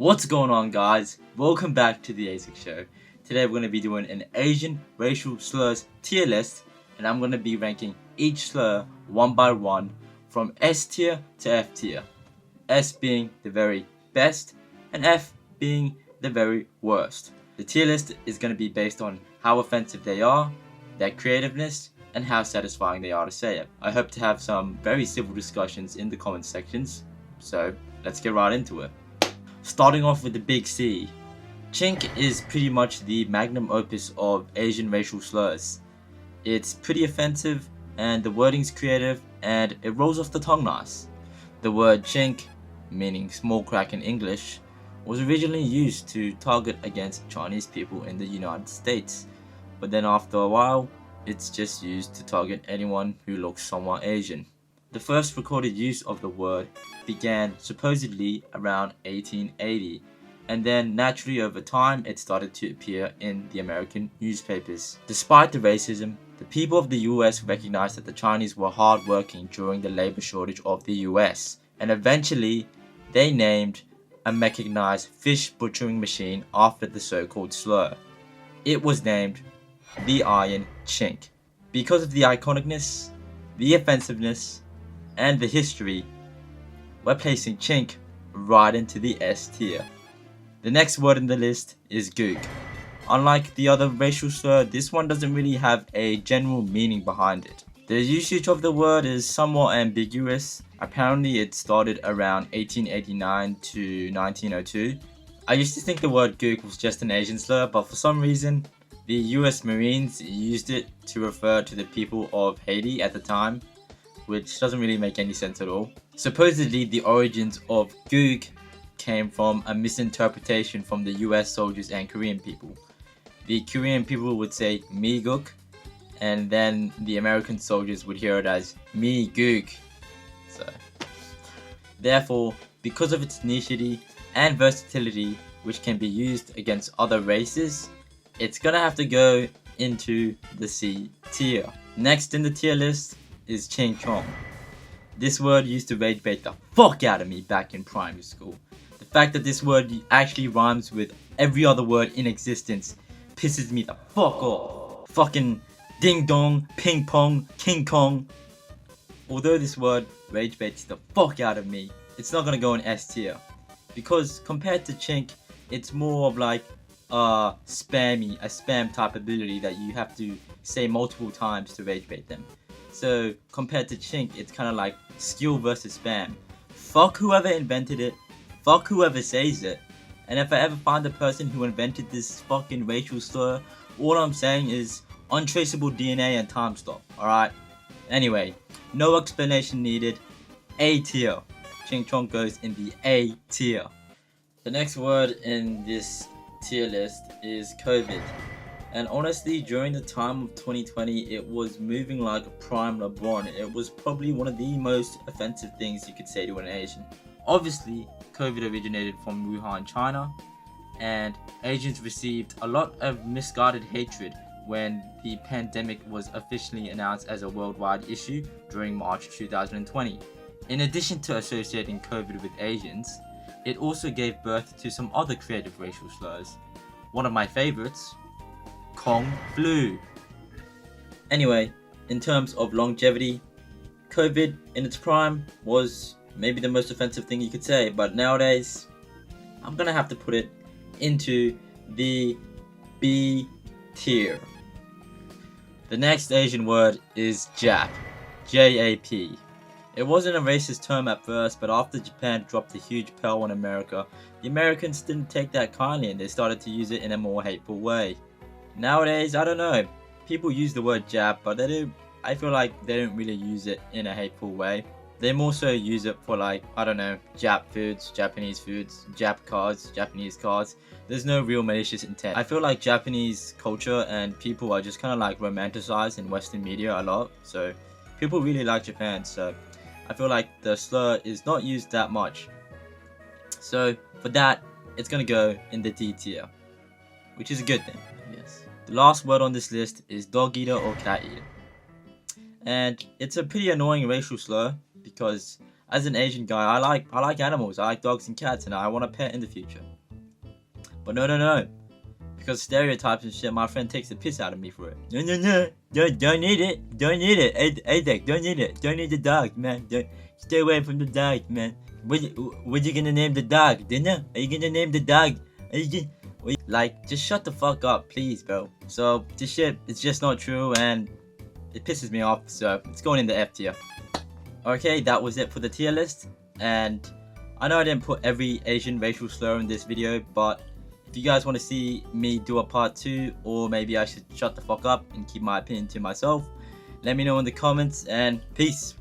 What's going on, guys? Welcome back to the ASIC show. Today we're going to be doing an Asian racial slurs tier list, and I'm going to be ranking each slur one by one from S tier to F tier. S being the very best and F being the very worst. The tier list is going to be based on how offensive they are, their creativeness, and how satisfying they are to say it. I hope to have some very civil discussions in the comment sections, so let's get right into it. Starting off with the big C. Chink is pretty much the magnum opus of Asian racial slurs. It's pretty offensive and the wording's creative and it rolls off the tongue nice. The word chink, meaning small crack in English, was originally used to target against Chinese people in the United States, but then after a while, it's just used to target anyone who looks somewhat Asian. The first recorded use of the word began supposedly around 1880, and then naturally over time it started to appear in the American newspapers. Despite the racism, the people of the US recognized that the Chinese were hardworking during the labor shortage of the US, and eventually they named a mechanized fish butchering machine after the so-called slur. It was named the Iron Chink. Because of the iconicness, the offensiveness, and the history, we're placing chink right into the S tier. The next word in the list is gook. Unlike the other racial slur, this one doesn't really have a general meaning behind it. The usage of the word is somewhat ambiguous. Apparently it started around 1889 to 1902. I used to think the word gook was just an Asian slur, but for some reason the US Marines used it to refer to the people of Haiti at the time, which doesn't really make any sense at all. Supposedly, the origins of gook came from a misinterpretation from the US soldiers and Korean people. The Korean people would say me gook, and then the American soldiers would hear it as me gook. So, therefore, because of its nichity and versatility, which can be used against other races, it's gonna have to go into the C tier. Next in the tier list is ching, chong. This word used to rage bait the fuck out of me back in primary school. The fact that this word actually rhymes with every other word in existence pisses me the fuck off. Fucking ding dong, ping pong, king kong. Although this word rage baits the fuck out of me, it's not gonna go in S tier. Because compared to chink, it's more of like a spam type ability that you have to say multiple times to rage bait them. So compared to chink, it's kind of like skill versus spam. Fuck whoever invented it, fuck whoever says it, and if I ever find the person who invented this fucking racial slur, all I'm saying is untraceable DNA and time stop, alright? Anyway, no explanation needed. A tier. Ching chong goes in the A tier. The next word in this tier list is COVID. And honestly, during the time of 2020, it was moving like a prime LeBron. It was probably one of the most offensive things you could say to an Asian. Obviously, COVID originated from Wuhan, China, and Asians received a lot of misguided hatred when the pandemic was officially announced as a worldwide issue during March 2020. In addition to associating COVID with Asians, it also gave birth to some other creative racial slurs. One of my favorites, Kong flu. Anyway, in terms of longevity, COVID in its prime was maybe the most offensive thing you could say, but nowadays, I'm gonna have to put it into the B tier. The next Asian word is Jap. J-A-P. It wasn't a racist term at first, but after Japan dropped a huge pearl on America, the Americans didn't take that kindly and they started to use it in a more hateful way. Nowadays, I don't know, people use the word Jap, but I feel like they don't really use it in a hateful way. They more so use it for like, I don't know, Jap foods, Japanese foods, Jap cars, Japanese cars. There's no real malicious intent. I feel like Japanese culture and people are just kind of like romanticized in Western media a lot. So people really like Japan, so I feel like the slur is not used that much. So for that, it's gonna go in the D tier, which is a good thing. Yes. The last word on this list is dog eater or cat eater. And it's a pretty annoying racial slur because as an Asian guy, I like animals. I like dogs and cats, and I want a pet in the future. But no. Because stereotypes and shit, my friend takes the piss out of me for it. No, don't need it. Hey, don't need it. Don't need the dog, man. Don't stay away from the dog, man. What you gonna name the dog? Dinner? Are you gonna name the dog? Are you gonna... Like, just shut the fuck up, please, bro. So this shit, it's just not true, and it pisses me off. So it's going in the F tier. Okay, that was it for the tier list, and I know I didn't put every Asian racial slur in this video, but if you guys want to see me do a part 2, or maybe I should shut the fuck up and keep my opinion to myself, let me know in the comments, and peace.